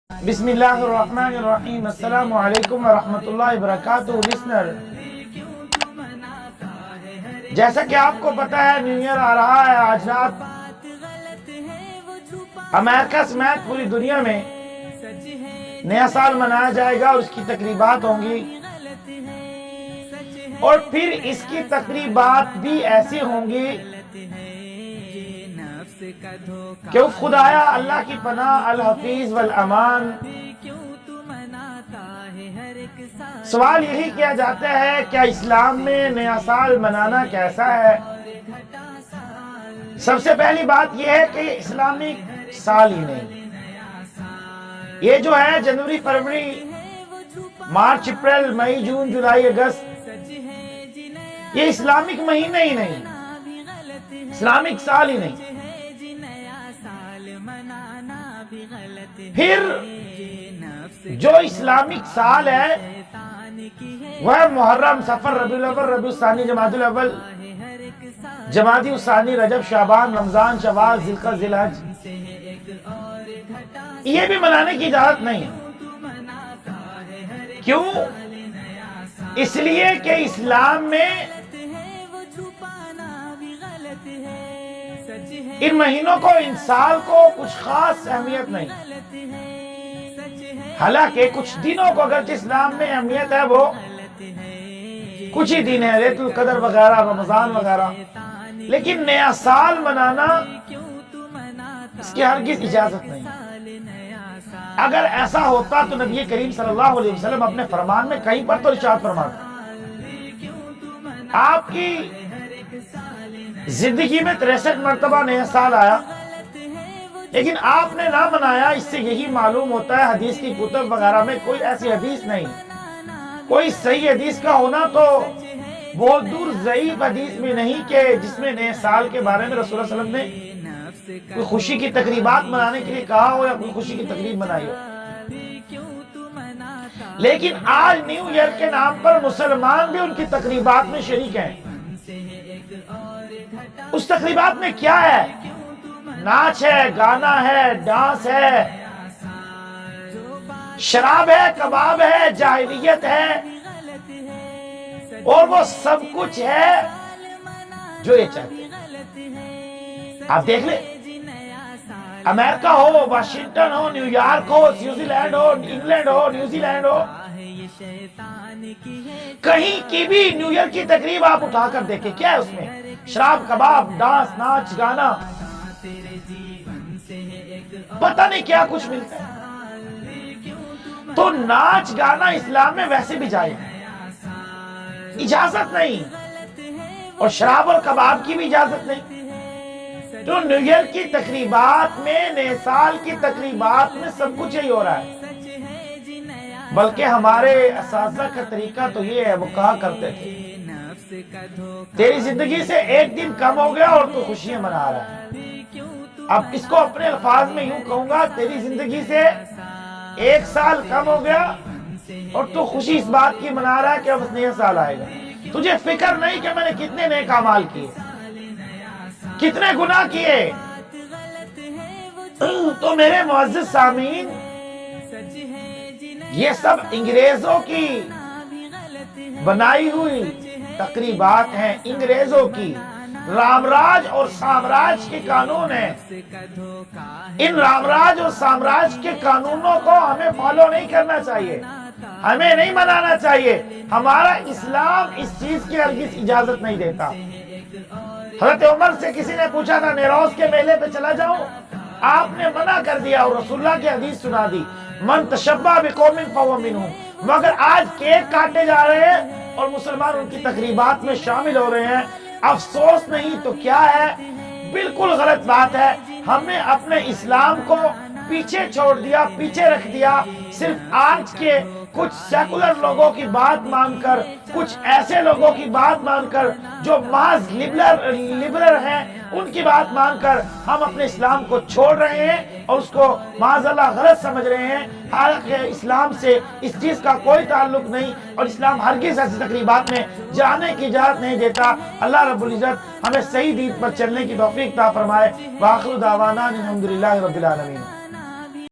بسم اللہ الرحمن الرحیم۔ السلام علیکم ورحمۃ اللہ وبرکاتہ۔ لسنر، جیسا کہ آپ کو پتا ہے نیو ایئر آ رہا ہے۔ آج رات امریکہ سمیت پوری دنیا میں نیا سال منایا جائے گا اور اس کی تقریبات ہوں گی، اور پھر اس کی تقریبات بھی ایسی ہوں گی کہ خدایا اللہ کی پناہ الحفیظ والامان۔ سوال یہی کیا جاتا ہے، کیا اسلام میں نیا سال منانا کیسا ہے؟ سب سے پہلی بات یہ ہے کہ اسلامی سال ہی نہیں، یہ جو ہے جنوری، فروری، مارچ، اپریل، مئی، جون، جولائی، اگست، یہ اسلامک مہینے ہی نہیں، اسلامک سال ہی نہیں۔ پھر جو اسلامک سال ہے وہ محرم، صفر، ربیع الاول، ربیع الثانی، جمادی الاول، جمادی الثانی، رجب، شعبان، رمضان، شوال، ذی القعدہ، ذی الحج، یہ بھی منانے کی اجازت نہیں ہے۔ کیوں؟ اس لیے کہ اسلام میں ان مہینوں کو، ان سال کو کچھ خاص اہمیت نہیں، حالانکہ کچھ دنوں کو اگرچہ اسلام میں اہمیت ہے، وہ کچھ ہی دن ہے، لیلۃ القدر وغیرہ، رمضان وغیرہ، لیکن نیا سال منانا اس کی ہرگز اجازت نہیں۔ اگر ایسا ہوتا تو نبی کریم صلی اللہ علیہ وسلم اپنے فرمان میں کہیں پر تو ارشاد فرماتے، آپ کی زندگی میں 63 مرتبہ نیا سال آیا لیکن آپ نے نہ منایا۔ اس سے یہی معلوم ہوتا ہے حدیث کی کتب وغیرہ میں کوئی ایسی حدیث نہیں، کوئی صحیح حدیث کا ہونا تو بہت دور ضعیف حدیث میں نہیں کہ جس میں نئے سال کے بارے میں رسول اللہ صلی اللہ علیہ وسلم نے کوئی خوشی کی تقریبات منانے کے لیے کہا ہو یا کوئی خوشی کی تقریب منائی ہو۔ لیکن آج نیو ایئر کے نام پر مسلمان بھی ان کی تقریبات میں شریک ہیں۔ اس تقریبات میں کیا ہے؟ ناچ ہے، گانا ہے، ڈانس ہے، شراب ہے، کباب ہے، جاہلیت ہے، اور وہ سب کچھ ہے جو یہ چاہتے ہیں۔ آپ دیکھ لیں، امریکہ ہو، واشنگٹن ہو، نیو یارک ہو، سوئٹزر لینڈ ہو، انگلینڈ ہو، نیوزی لینڈ ہو، کہیں کی بھی نیو ایئر کی تقریب آپ اٹھا کر دیکھیں، کیا ہے اس میں؟ شراب، کباب، ڈانس، ناچ، گانا، پتہ نہیں کیا کچھ ملتا ہے۔ تو ناچ گانا اسلام میں ویسے بھی جائز ہے، اجازت نہیں، اور شراب اور کباب کی بھی اجازت نہیں۔ تو نیو ایئر کی تقریبات میں، نئے سال کی تقریبات میں سب کچھ یہی ہو رہا ہے۔ بلکہ ہمارے اساتذہ کا طریقہ تو یہ ہے، وہ کہا کرتے تھے تیری زندگی سے ایک دن کم ہو گیا اور تو خوشیاں منا رہا ہے۔ اب اس کو اپنے الفاظ میں یوں کہوں گا، تیری زندگی سے ایک سال کم ہو گیا اور تو خوشی اس بات کی منا رہا ہے کہ اب نیا سال آئے گا۔ تجھے فکر نہیں کہ میں نے کتنے نیک اعمال کیے، کتنے گناہ کیے۔ تو میرے معزز سامعین، یہ سب انگریزوں کی بنائی ہوئی تقریبات ہیں، انگریزوں کی رام راج اور سامراج کے قانون ہیں۔ ان رام راج اور سامراج کے قانونوں کو ہمیں فالو نہیں کرنا چاہیے، ہمیں نہیں منانا چاہیے۔ ہمارا اسلام اس چیز کی ہرگز اجازت نہیں دیتا۔ حضرت عمر سے کسی نے پوچھا تھا نیروز کے میلے پہ چلا جاؤں، آپ نے منع کر دیا اور رسول اللہ کی حدیث سنا دی، من تشبہ بقوم فہو منہم۔ مگر آج کیک کاٹے جا رہے ہیں اور مسلمان ان کی تقریبات میں شامل ہو رہے ہیں۔ افسوس نہیں تو کیا ہے، بالکل غلط بات ہے۔ ہم نے اپنے اسلام کو پیچھے چھوڑ دیا، پیچھے رکھ دیا، صرف آج کے کچھ سیکولر لوگوں کی بات مان کر، کچھ ایسے لوگوں کی بات مان کر جو محض لبرل ہیں، ان کی بات مان کر ہم اپنے اسلام کو چھوڑ رہے ہیں اور اس کو معاذ اللہ غلط سمجھ رہے ہیں، حالانکہ اسلام سے اس چیز کا کوئی تعلق نہیں، اور اسلام ہرگز ایسی تقریبات میں جانے کی اجازت نہیں دیتا۔ اللہ رب العزت ہمیں صحیح دین پر چلنے کی توفیق عطا فرمائے۔ وآخر دعوانا الحمدللہ رب العالمین۔